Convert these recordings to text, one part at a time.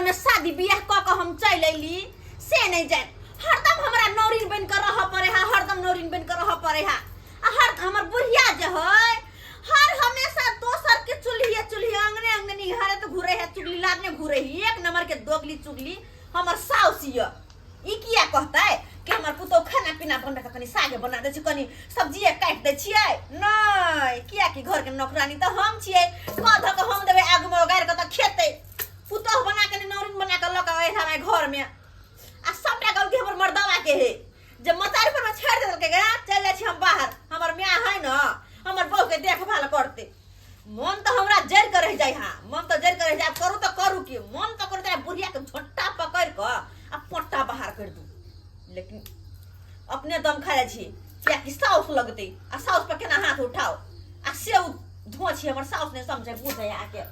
घर में शादी बियाह क के हम चल अइली से नहीं जाए। हरदम हमरा नौरीन बन कर रह पड़े है, हरदम नौरीन बन कर रह पड़े है। हर हमर बुढ़िया जे है हर हमेशा दोसर के चुल्ही अंगने अंगने निहारे तो घूरे है, चुगली लादने घूरे ही। एक नंबर के दोगली चुगली हमर साउस ये ई किया कहता है कि हमर पुतो खाना पीना बनबे कनी सागे बना दे छी, कनी सब्जी काट दे छियै। नहीं किया कि घर के नौकरानी तो हम छियै, कह ध के हम देबे आग में गाड़ के त खेते। पुतो बना के नौरिन बना के लक आए हमारे घर में आ सबटा गलती हमर मर्दावा के है। जब मतारी पर छेड़ दे के गा चल जाय छी हम बाहर, हमर मियां है न हमर बहू के देखभाल करते। मन तो हमरा जर के रह जाय, हां मन तो जर के रह जाय, करू तो करू की मन तो कर जाय। बुढ़िया के झोट्टा पकड़ के आ पोट्टा बाहर कर दू, लेकिन अपने दम खाए छी क्या कि साउस लगते आ साउस पर केना हाथ उठाओ आ से धो छी। हमर साउस ने समझे बुझे आके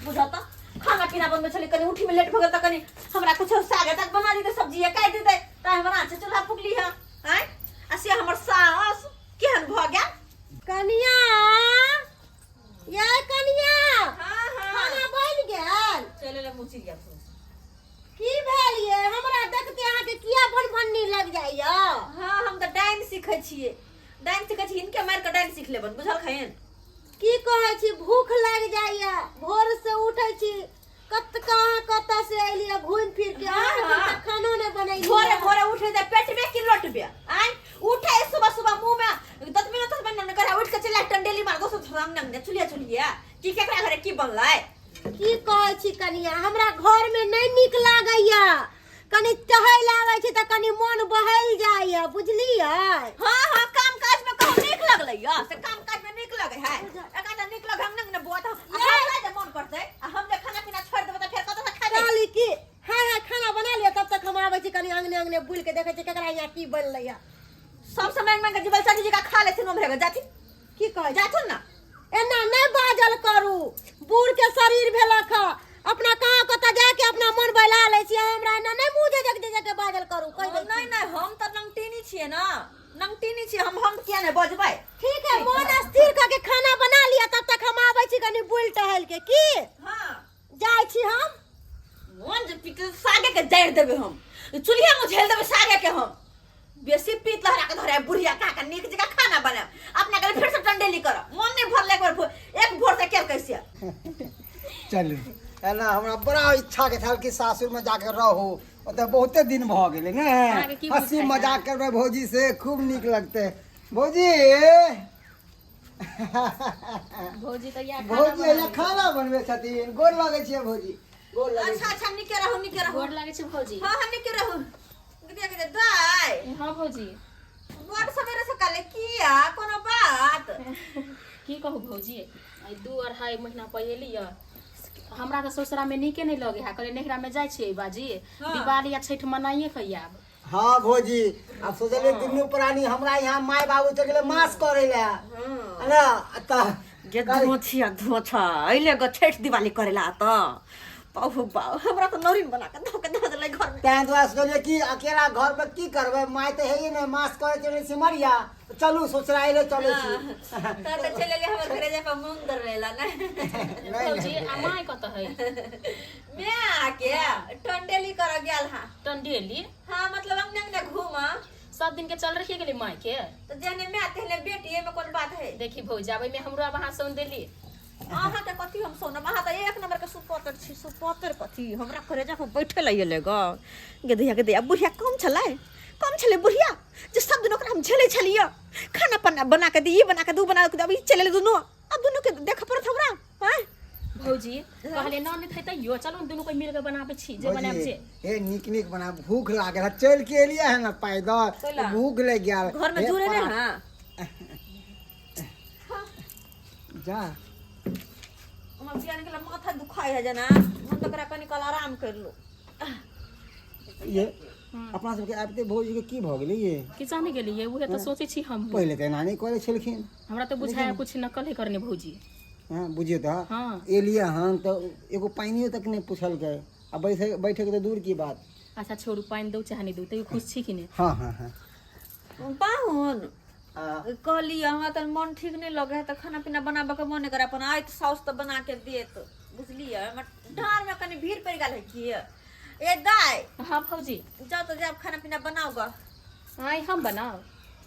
बुझा त खाना पीना बनबे छले, कनी उठी में लेट भ गेल त कनी हमरा कुछ सागे तक बना दी, सब्जी काट देते त हमरा से चूल्हा फुकली है हैं। आ से हमर साउस केहन भ गेल। कनिया या कनिया हां हां खाना बन गेल। चले ले मुचिया की भेल ये हमरा देखते अहाँ के किया भनभन्नी लग जाइया। हां हम त डाइन सीखै छियै, डाइन सीखै छी, इनके मार के डाइन सीख लेबन बुझल खैन। की कहै छी भूख लग जाइया, भोर से उठै छी कत से एलिया घूम फिर के तक खाना ने बनैली। भोरे भोरे उठे त पेट में की लोटबे आय उठे सुबह सुबह मुंह में 10 मिनट न करे उठ के चला टंडेली मार दोसो रंग नंग चुलिया की केकरा घरे की बनलै। की कहै छी कनिया हमरा घर में नहीं निक लागैया, कनी टहल आबै छी त कनी मन बहल जाइया बुझलियै। हां हां काम काज में कहूं निक लगलैया से काम काज में निक लगे है एकाटा निक लगे हम नंग ने बुआ त हमरा जे मन करतै हम जे खाना पीना छोड़ देबै त फेर कत से खा ले। चली की हां हां खाना बना लिया, तब तक हम आबै छी कनी अंगने अंगने बुल के देखै छी केकरा यहाँ की बनलैया। सब समय में जीवल चाची जी का खा लेथिन हम रहेगा जाती की कहै जाथुन ना एना नहीं बाजल करू, बूढ़ के शरीर भेलक अपना कहाँ कत जाके अपना मन बहला ले छी। हमरा एना नहीं मुंह जग के बाजल करू। कह दे नहीं नहीं हम त नंगटीनी छियै ना, नंगटीनी छियै हम किया नहीं बजबै। ठीक है मन स्थिर करके खाना बना लिया, तब तक हम आबै छी कनी बुल टहल के की। हां जाय छी हम मन जे पिट सागे के जड़ देबे हम चुल्हिया में झेल देबे सागे के हम बेसी पीत लहरा के धरे बुढ़िया का नीक जगह खाना बना अपना के फिर से टंडेली कर मन नहीं भरले एक भोर से केल कैसे चलू है ना। हमरा बड़ा इच्छा के था कि सासुर में जाकर रहो, तो बहुते दिन भ गेले ने हंसी मजाक करबे भौजी से खूब नीक लगते। भौजी भौजी तो या भौजी या खाना बनबे छथिन, गोर लागे छियै भौजी गोर लागे। अच्छा अच्छा निके रहू गोर लागे छै भौजी। हां हां निके रहू के दाई। हां भौजी बड़ सवेरे से काले किया कोनो बात की कहू भौजी, 2-2.5 महीना पहले या हमरा तो ससुरा में नीके नहीं लगे है, करे नेहरा में जाय छी बाजी दिवाली या छठ मनाइए खइयाब। हाँ भौजी अब सोचले दुनू प्राणी हमरा यहाँ माय बाबू चल गेले मास करे ला है ना। त जे धोछा अइले ग छठ दिवाली करेला त बाबू बाबू हमरा तो नौरिन बना के धो देले घर में। तैं दुआ सोचलिए कि अकेला घर में की करबे, माय तो है ही नहीं मास करे चले सिमरिया, चलू ससुराइले चले छी त चले ले हमर घरे जा पर मुंदर लेला ना भौजी अमाय कत है मैं आके टंडेली कर गेल हां टंडेली। हां मतलब अंगने घूमा सब दिन के चल रखिए गेली माय के तो जने मैं तेने बेटी में कोन बात है। देखी भौजी आबे में हमरा वहां सोन देली आहा के कथी हम सोनम आहा त एक नंबर के सुपतर छी सुपतर कथी हमरा करे जा बैठे लइले ग गे दैया बुढ़िया कम छले बुढ़िया जे सब दिन ओकरा हम झेले छलिया खाना पन्ना बना के दी बना के दू बना के अब चले दुनो अब दुनो के देख पड़त हमरा हैं। भौजी कहले न नहीं थैते यो चलो दुनो कोई मिल के बनाबे छी जे बनाबे छे ए निक बना भूख लागल चल के एलिया है ना पैदल भूख लग गया घर में जुरे रे। हां जा हमर बियान के माथा दुखाई है जना मन तो करा कनी कल आराम कर लो। ये अपना सबके आबते भौजी के की भ गेलै ये कि जाने गेली ये उहे त सोचे छी हम पहले त नानी करे छलखिन हमरा तो बुझाया कुछ नकल है करने भौजी। हां बुझिए त हां एलिया हम तो एगो पानियो तक नहीं पूछल के अब बैठे के तो दूर की बात। अच्छा छोड़ू पानी दो चाहे नहीं दो तो खुश छी कि नहीं। हां हां हां पाहुन कहली हमरा त मन ठीक नहीं लगे है तो खाना पीना बनाबे के मन करे अपन आइत साउस तो बना के देत बुझलिए हमर धान में कनी भीड़ पड़ गल है कि ए दाई हाँ भौजी जाओ तो जब खाना पीना बनाओगा आई हम बनाओ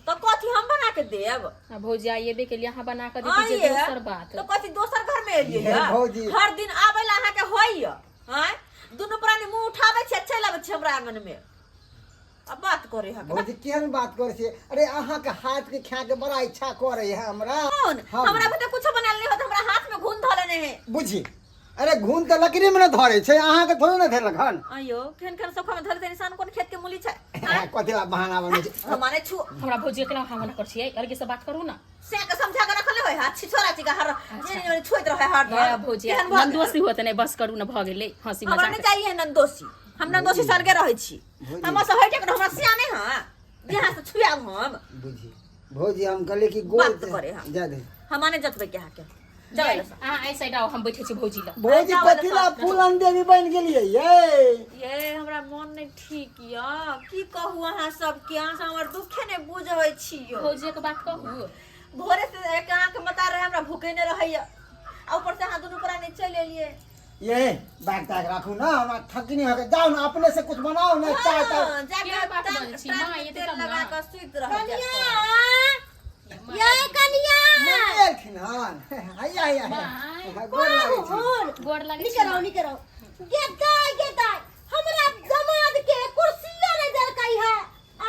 तो कथी हम बना के देब भौजी आइए के लिए यहाँ बना कर हाँ दीजिए ये दूसर बात तो कथी दोसर घर में एलिए ये भौजी। हर दिन आवे ला अहाँ के होइए हैं दुनु प्राणी मुंह उठावे छे चल आवे छे हमरा आंगन में अब बात करे है भौजी केहन बात करे छे अरे अहाँ के हाथ के खा के बड़ा इच्छा करे है हमरा कौन हमरा भी तो कुछ बनाल नहीं होत हमरा हाथ में घुन धले नहीं है बुझी अरे घून तो लकड़ी में न धरे छे अहाँ के थोड़ी न धरलक हन अयो खेन खेन सोखा में धरे दे इंसान कोन खेत के मूली छे कथीला बहाना बने छे हमारे छु हमरा भौजी के हम कर छियै अलगे से बात करू ना से के समझा के रखले होय हाथ छिछोरा छिका हर जे छोइत रहे हर ये भौजी नंदोसी होत नहीं बस करू ना भ गेलै हंसी हमरा मजाक नहीं चाहिए नंदोसी हम नंदोसी सरगे रहै छी हम से हटे के हमरा सियाने हां यहाँ से छुआब हम बुझी भौजी हम कहले कि गोल बात करे हम जा दे हमाने जतबे के हाके चल हां ऐ साइड आओ हम बैठे छी भौजी ला भौजी कथीला फूलन देवी बन गेलिए ये हमरा मन नहीं ठीक या की कहू अहाँ सब के अहाँ से हमर दुखे ने बुझै छियो भौजी के बात कहू भोरे से एक आंख मता रहे हमरा भूखे ने रहैया आ ऊपर से हां दुनु परा नहीं चल एलिए ये बैग तैग रखू ना हमरा थकनी हो के जाओ ना अपने से कुछ बनाओ ना चाय तो क्या बात बन छी मां ये तो लगा ना के सुइत रह ये कनिया मम्मी खिनान हैया हैया गोर लागै छी गोड़ लगे निकरो गे दाई हमरा दमाद के कुर्सिया नहीं देल कई है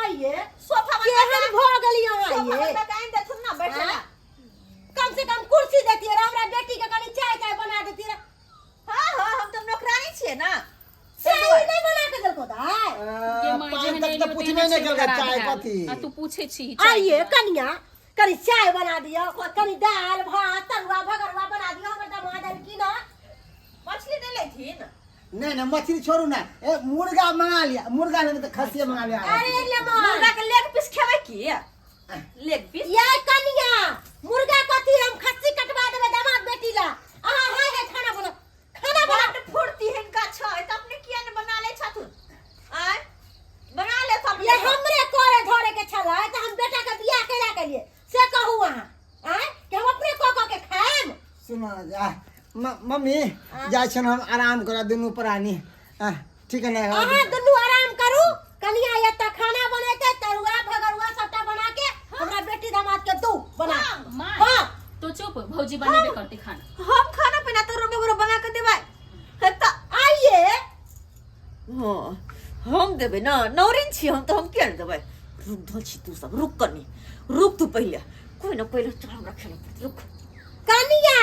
आइए सोफा में केहन भ गेलियो सोफा आइए में काइन दे थुन ना बैठे ना कम से कम कुर्सी देती है हमरा बेटी के कनी चाय बना देती है हां हां हम तो नौकरानी छिए ना चाय नहीं बना के देलको दाई ये मां जे नहीं तो पूछबे नहीं कर चाय कथी आ तू पूछे छी आइए कनिया कनी चाय बना दियो कनी दाल भात तरुआ भगरवा बना दियो हमर दमाद की ना मछली दे लेथिन नहीं मछली छोड़ू ना ए मुर्गा मंगा लिया मुर्गा नहीं तो खस्सी मंगा लिया अरे ले मां मुर्गा के लेग पीस खेबै की लेग पीस ये कनिया मुर्गा कथी हम खस्सी कटवा देबे दामाद बेटी ला आहा है खाना बना फुर्ती हिनका छ त अपने किया ने बना ले छथुन आय बना ले सब ये हमरे करे धरे के छला त हम बेटा के बियाह केला के लिए से कहू अहाँ हैं कि हम अपने क के खाएम सुनो जा मम्मी जाय छन हम आराम करा दुनू प्राणी ठीक है ना अहाँ दुनू आराम करू कनिया ये त खाना बनेते तरुआ भगरुआ सबटा बना के हमरा बेटी दामाद के दू बना मां हां तो चुप भौजी बनेबे करते खाना हम खाना पीना तो रोबे गोरो बना के देबै त आइए हां हम देबे ना नौरिन छी हम तो हम के देबै रुक धो छी तू सब रुक कनी रुक तू पहले कोई ना पहले चल हमरा खेला पड़त रुक कनिया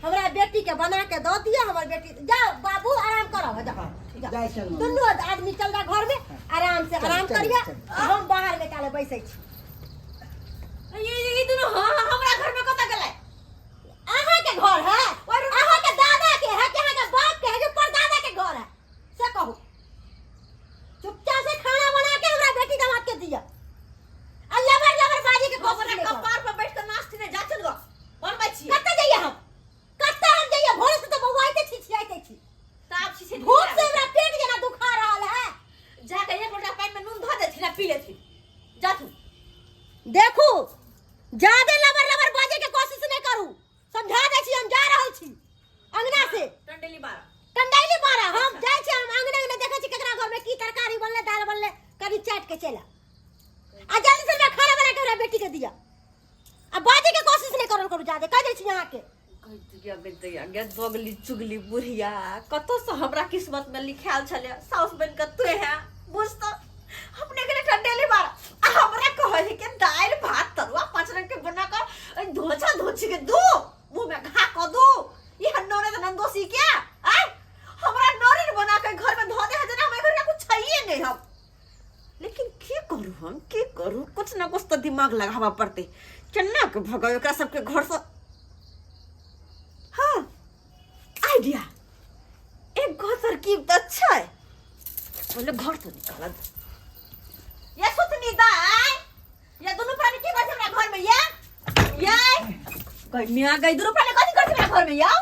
हमरा बेटी के बना के दो दिया हमर बेटी जाओ बाबू आराम करो जाओ जाय छन दुनू आदमी चल जा घर में आराम से आराम करिए हम बाहर में काले बैसे छी ये दोनों हमरा घर में कत गेलै अहाँ के घर है और अहाँ के दादा के है कि अहाँ के बाप के है जो परदादा के घर है से कहू चुपचाप से खाना बना के हमरा बेटी दामाद के दिया अल्लाह लबर बाजी के हमरा कपार पर बैठ के नाचती ने जा चल गो बनबै छी कत्ते जाइए हम कत्ते हम जाइए भोर से तो बउआइते छिछियाइते छी ताप छी से भूख से हमरा पेट जना दुखा रहल है जाके एक लोटा पानी में नून धो देथि ना पी लेथि जा तू देखू ज्यादा लबर बाजे के कोशिश नहीं करू समझा दे छी हम जा रहल छी अंगना से टंडेली बारा कंडाइली मारा हम जाय छी हम अंगना में देखे छी केकरा घर में की तरकारी बनले दाल बनले कभी चाट के चला आ जल्दी से मैं खाना बना के हमरा बेटी के दिया अब बाजे के कोशिश नहीं करू ज्यादा कह दे छी यहां के गे दोगली चुगली बुढ़िया कतो से हमरा किस्मत में लिखाल छले साउस बन के तू है बुझ तो अपने के टंडेली बारा हमरा कहै के दाल भात तरुआ पांच रंग के बना के धोछा धोछी के दो मुंह में घा क दो ये नोरे नंदोसी क्या आय हमरा नोरी बना के घर में धो दे जना हमें घर का कुछ चाहिए नहीं हम लेकिन की करू कुछ ना कुछ तो दिमाग लगावा पड़ते केना के भगावे एकरा सबके घर से हाँ आइडिया एक घर तरकीब तो अच्छा है बोले घर तो निकाला ये सुतनी दाई ये दोनों प्राणी की करते हमरा घर में ये कन्या गई दोनों प्राणी कथि करते हमरा घर में या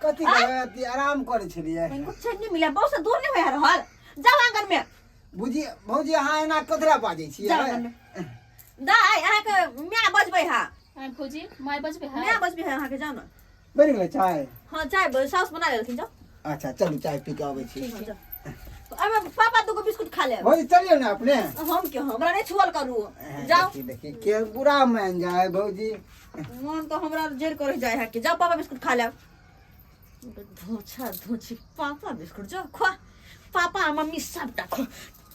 कथि करती आराम करे छलिए इनको चैन नहीं मिला बहुत से दूर नहीं होया रहल जाओ आंगन में बुझी भौजी अहाँ एना कतरा बाजै छियै जाओ आंगन में दाई अहाँ के म्या बजबै हा भौजी माय बजबे है म्या बजबै हा अहाँ के जाओ ना बनि गेलै चाय हां चाय साउस बना लेलखिन जाओ अच्छा चलू चाय पी के आबै छी। अब पापा दुगो बिस्कुट खा ले। भौजी चलिए ना अपने। हम क्यों हमरा नहीं छुअल करू। जाओ देखिए देखिए के बुरा मान जाए भौजी। मन तो हमरा जेल करे जाए है कि जाओ पापा बिस्कुट खा ले। धोछा धोछी पापा बिस्कुट जो खा। पापा आ मम्मी सबटा खो।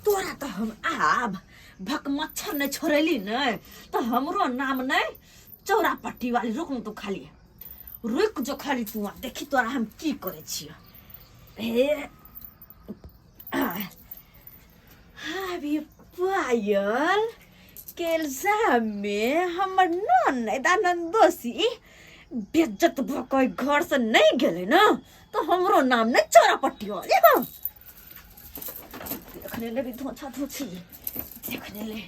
तोरा तो हम आब भक मच्छर नहीं छोड़ेली नहीं तो हमरो नाम नहीं चौरापट्टी वाली रुक तू खाली रुक जो खाली तू देखी तोरा हम की करे छियो। ए अभी पायल केलजा में हमर ननदोसी बेज्जत भकई घर से नहीं गेले ना तो हमरो नाम नहीं चौरापट्टी वाली। हाँ देखने ले भी धोछा धोछी देखने ले।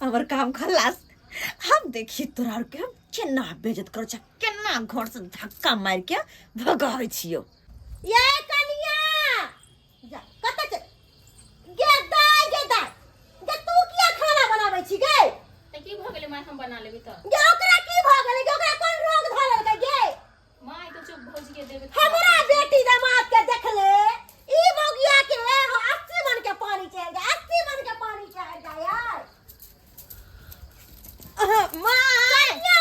हमर काम खलास। हम देखी तोरा के हम केना बेइज्जत करै छ केना घर से धक्का मार के भगावे छियो। ये कनिया जा कत छ गे दाई गे तू किया खाना बनाबै छी गे। त की भ गेलै माय हम बना लेबी त। गे ओकरा की भ गेलै गे ओकरा कोन रोग ध लेलकै गे। माय तो चुप भौजी के देबे। हमरा बेटी दामाद के देखले ई मोगिया के 80 मन के पानी चढ़ गया 80 मन के पानी चढ़ गया यार। माय कनिया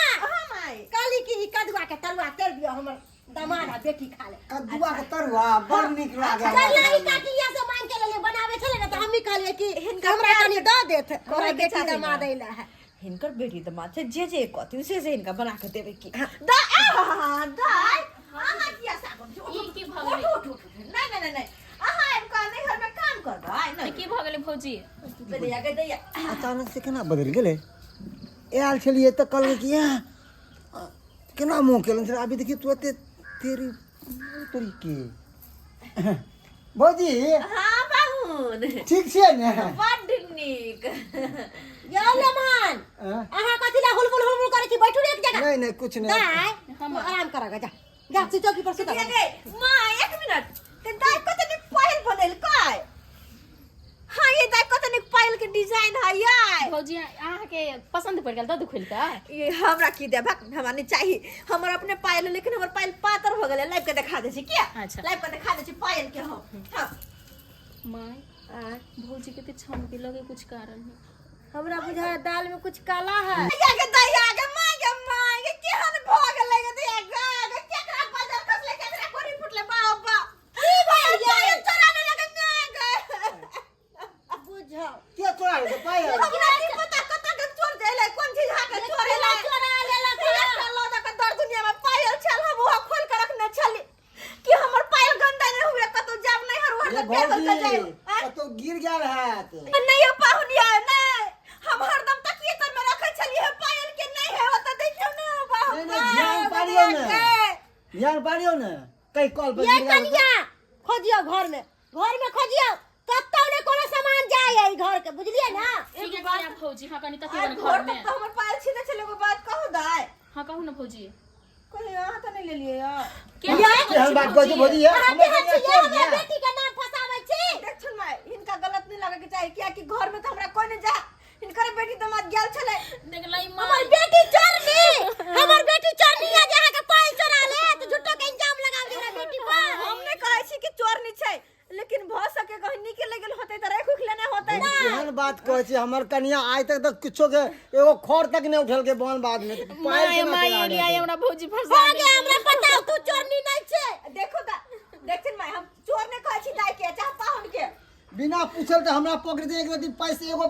माय काली की कदुआ के तरुआ कर दियो हमर दामाद आ बेटी खा ले। कद्दुआ के तरुआ बड़ नीक लागे। चल काकिया से मांग के ले बनावे छले ना तो हम ही कहलिए कि हमरा कनी द देत हमरा बेटी दामाद आइला है। हिनकर बेटी दामाद से जे कहती से हिनका बना के देवे की दा दाई आहा किया सागम ई की भ गेलै। नहीं आहा इनका नहीं घर में काम करबा त नहीं की भ गेलै भौजी। दैया के दैया अचानक से केना बदल गेले। आयल छलिए त कहल कि केना मुंह केलन से अभी देखिए तू तेरी तोरी के भौजी हां बाहुन ठीक छै ने। बड नीक यो लेमन आहा कथिला हुलमुल करे छी बैठू रे एक जगह। नहीं कुछ नहीं। दाई हम आराम करा जा जा से चौकी पर सुता। मां एक मिनट ते दाई को तनी पायल बनल काय। हां ये दाई को तनी पायल के डिजाइन है यार। भौजी अहाँ के पसंद पड़ गेल त दुखिल त। ये हमरा की दे भक हमरा नहीं चाहिए हमर अपने पायल लेकिन हमर पायल पातर हो गेले लाइव के दिखा दे छी क्या। अच्छा। लाइव के दिखा दे छी पायल के हम हां माय भौजी के त छम के लगे कुछ कारण है। हमरा बुझा दाल में कुछ काला है। या के दैया के माय के केहन भ गेले के दैया के केकरा बाजार कसले केकरा कोरी फुटले बाबा की भइया चोराने लगे ना बुझाओ के तोरा रे पायल हमरा नहीं पता कत के चोर देले कोन चीज हाके चोरेला चोरा लेला लो द दर दुनिया में पायल छल हम वो खोल के रखने छली कि हमर पायल गंदा नहीं हुए कतो जाब नहीं हर ये हर बेर भौजी जाए तो गिर गेल है। नहीं हो पाहुनिया नहीं हम हरदम तकिए तर में रखे छली है पायल के नहीं है होता देखियो ना बाबू नहीं ध्यान पारियो ने ध्यान पारियो ने कई कॉल पर ये गिर गेल। कनिया खोजियो घर में खोजियो कत्तो ने कोनो सामान जाय है घर के बुझलिए ना। ठीक है किया भौजी हाँ कनी तके आज घर घर में। तक तो हमर पायल छीने चले वो बात कहू दाई हाँ कहू ना भौजी। कोई हाथ नहीं ले लिए यार केहन बात कहै छै भौजी अहाँ केहन छी ये हमरा बेटी के नाम फसाबै छी। देख सुन माय इनका गलत नहीं लगे के चाहिए क्या कि घर में तो हमरा कोई नहीं जा इनकर बेटी दामाद गेल छले देख लई माय हमर बेटी चोरनी हमर बेटी चोरनी है जहाँ के पायल चोरा ले तो झूठो के इल्जाम लगाव देना बेटी पर। हम नहीं कहै छी कि चोर नहीं छै लेकिन भ सके कहीं निकल गेल होते त रेख उखले नहीं होते केहन बात कहै छै हमर कनिया आइ तक तो किछो के एगो खर तक नहीं उठल के बन बाद में माय माय एलिया हमरा भौजी फंसा हो गया हमरा पता तू चोरनी नहीं छे। देखो ता देखिन माय हम चोर नहीं कहै छी दाई के चाह पाहुन के बिना पूछल तो हमरा पकड़ दे एक दिन पैसे एगो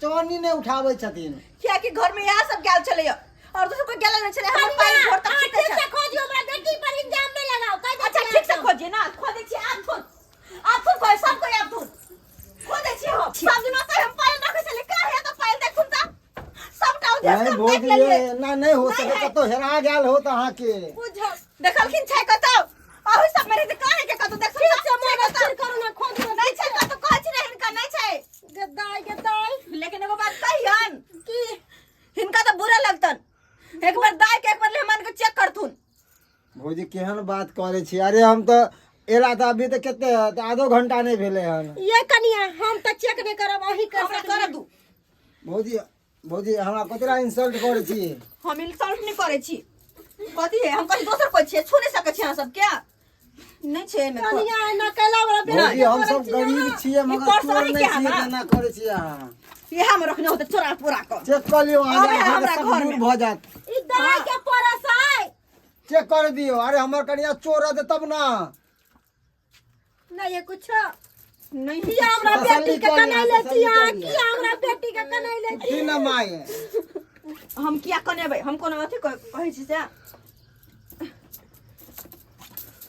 चवन्नी नहीं उठाबै छथिन। क्या कि घर में यहाँ सब गेल छले और दूसरा कोई गेल नहीं छले हम पायल घर तक छीते ठीक से खोजियो हमरा बेटी पर इल्जाम नहीं लगाओ कह अच्छा ठीक से खोजिए ना खोदे छी आप थुन कोई सब कोई आप थुन खोदे छी हो सब दिन से हम पायल रखे छले का है तो पायल देखुन ता सब टाउ नहीं देख भौजी ले लिए ये ना नहीं हो सके कतो हेरा गेल हो त अहाँ के बुझो देखलखिन छै कतो अहु सब मेरे से काहे के कतो देख ठीक से मोर स्थिर करू ना खोद नहीं छै कतो कहै छी ना हिनका नहीं छै गदाई लेकिन एगो बात कहियन कि हिनका तो बुरा लगतन एक बार दाई के एक बार लेमन के चेक करथुन। भौजी केहन बात करे छी अरे हम तो एला त अभी तक केते आधो घंटा नहीं भेले हन। ये कनिया हम तो चेक नहीं करब वही कर हमरा कर दू भौजी भौजी हमरा कतरा इंसल्ट करै छी। हम इंसल्ट नहीं करे छी। कथी है हम कहीं दोसर कोई छे छू नहीं सके छी अहाँ सब क्या नहीं छे में कनिया एना कैला वाला बिना भौजी हम सब गरीब छियै मगर चोर नहीं छियै केना करै छी अहाँ। ये हम रखने होते चोरा पूरा कर चेक कर लियो अबे आगे हमरा सब घर दूर में। भ जात। ई दवाई के परसाई चेक कर दियो। अरे हमर कनिया चोर है तब ना। नहीं ये कुछ नहीं किया हमरा बेटी के कनैले छिया किया हमरा बेटी के कनैले की ना माय हम क्या कनेबै हम कोनो अथी कहै छी से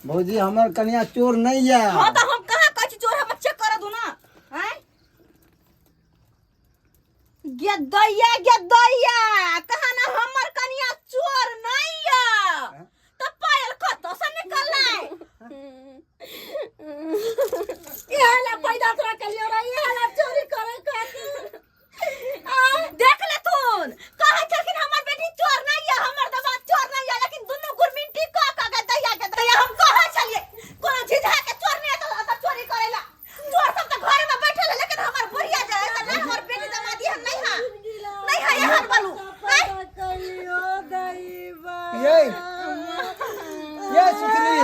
भौजी हमर कनिया चोर नहीं है। हां तो हम कहां कहै छी चोर हम चेक कर दू ना हैं गेदैया कहां ना हमर कनिया चोर नहीं है तो पायल कतो से निकललै ये ला पैदा तोरा के लियो रे ये ला चोरी करे खातिर देख ले तून कहै छलखिन हमर बेटी चोर नहीं है हमर दबा चोर नहीं है लेकिन दुनु गुरमिंटी का दैया हम कहै छलिए कोनो झिझा के चोर नहीं है तो चोरी करेला चोर सब तो घर में बैठल है लेकिन हमर बुढ़िया जे है ना हमर बेटी दमादी हम नहीं है यहाँ बोलू कलियो दैवा ये सुथनी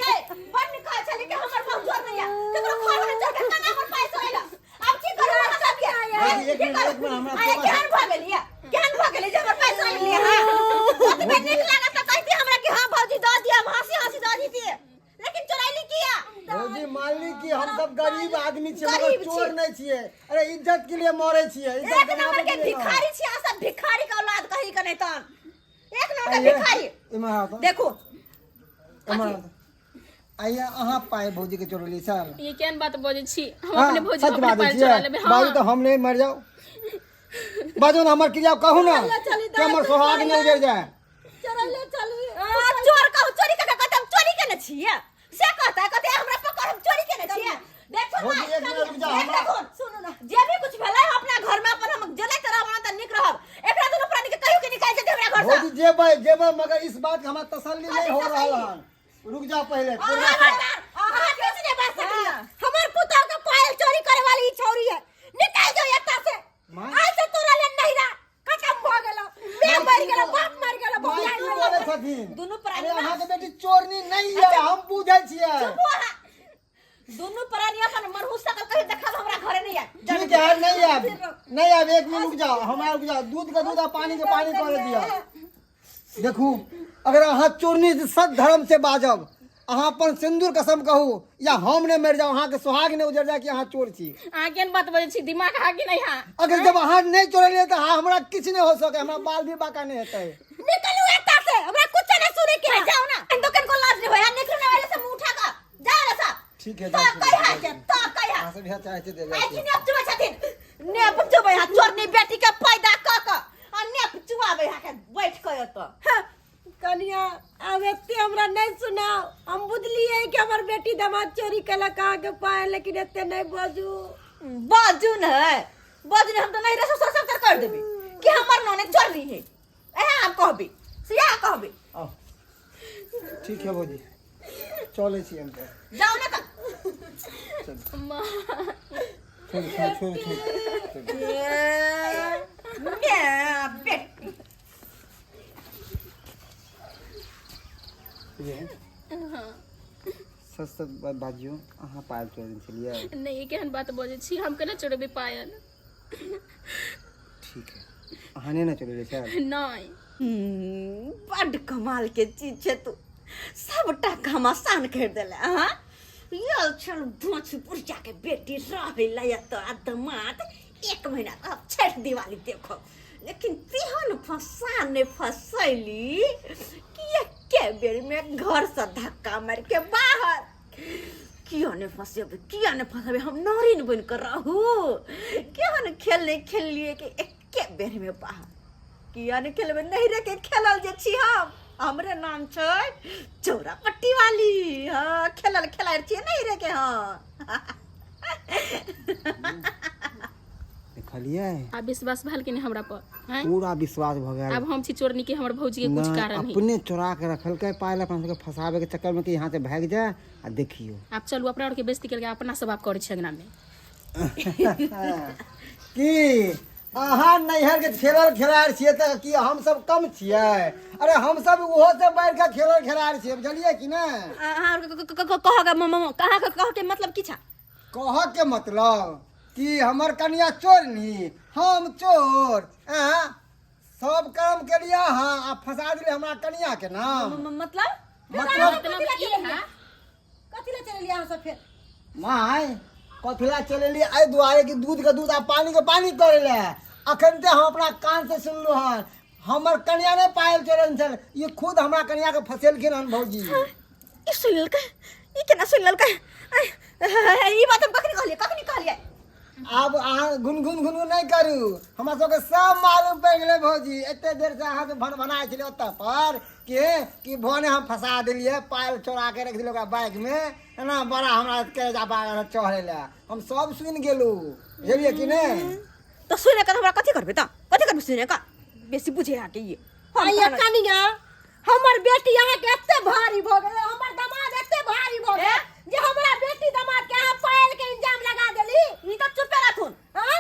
ये बड़ निकाल चली के हमर बाप चोर नहीं है केकरो घर में चढ़ के तना हमर पैसा आइला अब की करू हम सब के एक मिनट हमरा अरे ज्ञान भ गेलिए जे हमर पैसा आइल लिए हां ओत में नीक लागत त कहती हमरा कि हां भौजी द दिया हम हंसी द दी थी लेकिन चोराइली किया भौजी मान ली कि हम सब गरीब आदमी छियै मगर गरीब चोर छी। नहीं छियै। अरे इज्जत के लिए मरे छियै एक इज्जत नंबर के भिखारी छी आ सब भिखारी का औलाद कही के नहीं तन एक नंबर के भिखारी इमहर देखो इमहर आइया अहाँ पाए भौजी के चोरली सर। ये केन बात बोझे छी हम हाँ, अपने भौजी सच को अपने बात पास है चला लेबे बाजू तो हम नहीं मर जाओ बाजू ना हमर क्रिया कहू ना कि हमर सोहाग नहीं उजड़ जाए। चले चली चोर कहू चोरी के कहते हम चोरी के न छिए से कहते हमरा पकड़ हम चोरी के न छिए देखो भौजी एक मिनट रुक जाओ देखो सुनो ना जे भी कुछ भेलै अपना घर में अपन हम जले तरह बना त निक रहब एकरा दुनु प्राणी के कहियो के निकाल दे हमरा घर से भौजी जेबै मगर इस बात का हमरा तसल्ली नहीं हो रहा है। रुक जाओ पहले किसने बात सकली हमर पुतौ के पायल चोरी करे वाली ई छौरी है निकाल दो एता से मां? आज से तोरा ले नहीं रहा खत्म हो गेलो बे मर गेलो बाप मर गेलो माय की बोले छथिन दुनु अरे प्राणी अहाँ के बेटी चोरनी नहीं है हम बुझै छियै। दुनु प्राणी अपन मनहूस सकल कहीं देखब हमरा घरे नहीं है ठीक है नहीं आब एक मिनट रुक जाओ हमरा रुक जाओ दूध का दूध पानी के पानी कर दिया। देखू अगर अहाँ चोरनी सत धर्म से बाजब अहाँ अपन सिंदूर कसम कहू या हम ने मर जाओ अहाँ के सुहाग ने उजड़ जाए कि अहाँ चोर छी। आ केन बात बोझे छी दिमाग हा कि नहीं हा अगर जब अहाँ नहीं चोरलिए तो हमरा किछ नहीं हो सके हमरा बाल भी बाका नहीं हेतै। निकलू एता से हमरा कुछ नहीं सुने के जाओ ना इन दुकान को लाज नहीं होया निकलने वाले से मुंह उठा का जाओ ना साहब ठीक है तो कहि है के तो कहि है अहाँ सब यहाँ चाहे दे आई जाए। कि ने चुबे छथिन ने चुबे हा चोरनी बेटी के पैदा क आ ने चुबाबे हा के बैठ के तो कनिया अब एते हमरा नहीं सुनाओ हम बुझलिए कि हमर बेटी दामाद चोरी कला कहाँ के पाए लेकिन एते नहीं बाजू बाजू न हम तो नहीं रसो सब कर देबी कि हमर नने चोर रही है एहे हम कहबी सिया कहबी आओ ठीक है भौजी चले छी हम तो जाओ ना त छोड़ बेटी सच सच बाजियो अहाँ पायल चोरनी छलिए। नहीं केहन बात बोझे छी हम केना चोरबे पायल ठीक है अहाँ नहीं ना चोरलिए सर। नहीं बड़ कमाल के चीज छे तू सबटा घमासान कर देले हां यल चल भोंच पुरजा के बेटी रहे लय तो आदमात एक महीना अब छठ दिवाली देखो लेकिन तिहन फसाने फसैली कि के बेर में घर से धक्का मार के बाहर किया ने फसेबे हम नारिन बन कर रहू क्यों न खेल लिए कि एक बेर में बाहर किया ने खेलबे नहीं रे के खेलल जे छी हम हमरे नाम छै चौरापट्टी वाली हां खेलार छी नहीं रे के हां देखलिए अब विश्वास भेल कि नहीं हमरा पर हैं पूरा विश्वास भ गया। अब हम छी चोरनी के हमर भौजी के कुछ कारण नहीं अपने चोरा के रखलकै पायल अपन सबके फसाबे के चक्कर में कि यहाँ से भाग जाए आ देखियो आप चलू अपना और के बेइज्जती करके अपना सब आप करे छी अंगना में की अहाँ नैहर के खेलाड़ छियै तऽ कि हम सब कम छियै? अरे हम सब ओहो से बढ़ के खेलाड़ छियै, बुझलियै कि ने? कह के मतलब की छा? कह के मतलब कि हमर कनिया चोरनी, हम चोर, सब काम के लिए हाँ फंसा दिले हमरा कनिया के नाम। मतलब की है? कथी ले चले लिया सब फिर? माय कथला चलेली एहि दुआरे कि दूध के दूध आ पानी के पानी करे ले। अखन ते हम अपना कान से सुनलू हन हमर कन्या ने पायल चोरन छल, ये खुद हमरा कन्या के फसेलखिन हन भौजी। ई सुन ललकै, ई केना सुन ललकै? ई बात हम कखनी कहलिए? अब अहाँ गुनगुन नहीं करू, हमरा सबके सब मालूम पड़ गेलै भौजी। एते देर से अहाँ के बनाए छलै ओतऽ पर कि भने हम फंसा दिलिए, पायल चोरा के रख दिलिए ओकरा बैग में, एना बड़ा हमरा के जा बाग चढ़े ले। हम सब सुन गेलू, बुझलिए कि नहीं? तो सुने का हमरा कथी करबे? त कथी करबे सुने का? बेसी बुझे हा के ये आइए कनिया, हमर बेटी यहाँ के एते भारी भ गेलै, हमर दामाद एते भारी भ गेलै जे हमरा बेटी दामाद के अहाँ पायल के इल्जाम लगा देली। ई त चुपे रहथुन।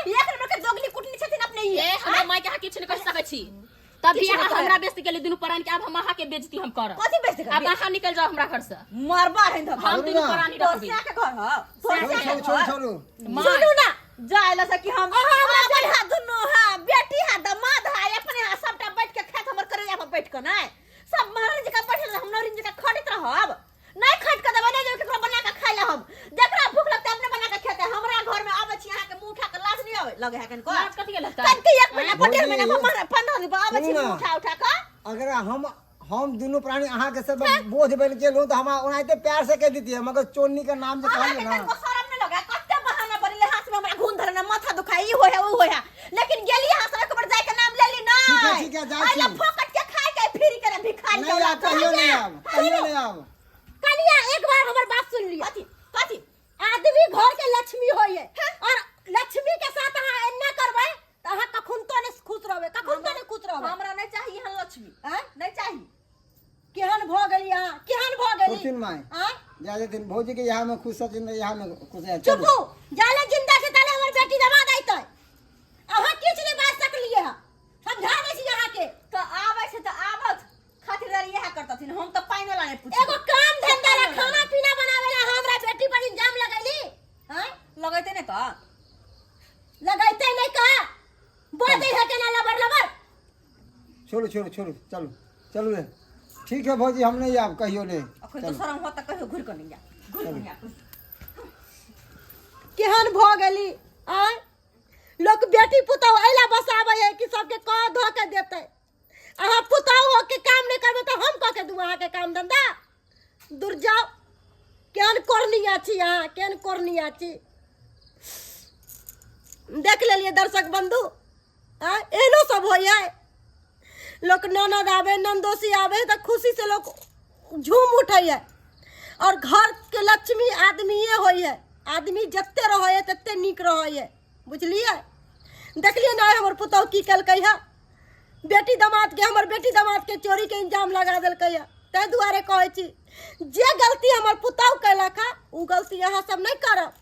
एक नंबर के दोगली कुटनी छथिन अपने ही। ए हमरा माय के अहाँ किछ नहीं कह सकै छी। तभी अहाँ हमरा बेइज्जती केली दुनू परान के, अब हम अहाँ के बेइज्जती हम करब। कथी बेइज्जती करबे? अब अहाँ निकल जाओ हमरा घर से। मरबा है त हम दुनू परानी रहबी। तोरसा के घर ह। छोड़ू सुनू ना, जायला से कि हम अपन हा दुनू हा बेटी हा दामाद हा अपने हा सबटा बैठ के खेत हमर करे यहाँ बैठ के नै सब महाराज जी का बैठल हम नौरिन जी का खड़ित रहब। नहीं खट के देबे, नहीं केकरो बना के खाइ ले। हम जकरा भूख लगते अपने बना के खेते। हमरा घर में आवे छी यहाँ के मुंह उठा के लाज नहीं आवे लगे है कनको। लाज कथी के लगता? कथी एक महीना पटेल महीना हम 15 दिन आवे छी मुंह उठा के। अगर हम दुनू प्राणी अहाँ के सब बोझ बन के लो तो हम ओनाइते प्यार से कह देती, मगर चोरनी के नाम जे कहलिए ना कनको शरम नहीं लगे? कत्ते बहाना बरिले हाथ में हमरा घून धरना माथा दुखाई हो है वो है, लेकिन गेली हाथ से एक बार जाय के नाम लेली ना। ठीक है जाई छी। आइला फोकट के खाए के फिर करे भिखारी नहीं के। आब, कहियो नहीं आब। कनिया एक बार हमर बात सुन लिया। कथी आदमी घर के लक्ष्मी होय है, और लक्ष्मी के साथ अहाँ एना करबै त अहाँ कखुन तो ने खुश रहबै, कखुन तो ने खुश रहबै। हमरा नहीं चाहिए हन लक्ष्मी, नहीं चाहिए। केहन भ गेली अहाँ, केहन भ गेली? खुशिन माय जाले दिन भौजी के यहाँ में खुश छथिन, यहाँ में खुश है। चुप हो, जाले जिंदा से ताले हमर बेटी दामाद आइतै। अहाँ किछ नहीं बात सकलिए है, समझा दै छी अहाँ के। तो आवे से तो आवत खातिरदारी यह करतथिन, हम तो पाइन वाला नहीं पूछ। एगो काम धंधा ला खाना पीना बनावे ला हमरा बेटी पर इल्जाम लगैली। हैं? लगैते नहीं का? लगैते नहीं का? बोलते है के ना लबर। छोड़ू चलू रे। ठीक है भौजी, हम नहीं आब, कहियो नहीं। अखन तो शरम होता कहियो घुर कर नहीं जा, घुर कर नहीं जा। केहन भ गेली? आय लोग बेटी पुतौ एला बसाबै है कि सबके कह धो के देतै। अहाँ पुतौ हो के काम नहीं करबै तो हम कह के दू अहाँ के काम धंधा? दूर जाओ, केहन कोरनिया छी अहाँ, केहन कोरनिया छी। देख लेलिए दर्शक बंधु, एहनो सब होय है। लोग ननद आवे नंदोसी आवे तो खुशी से लोग झूम उठे है, और घर के लक्ष्मी आदमीये होय है। आदमी जत्ते रहे है तत्ते नीक रहे है, बुझलिए? देखलिए ना हमर पुतौ की कलकै है, बेटी दामाद के, हमर बेटी दामाद के चोरी के इल्जाम लगा देलकै है। तै दुआरे कहै छी जे गलती हमर पुतौ कैलक है उ गलती अहाँ सब नहीं करब।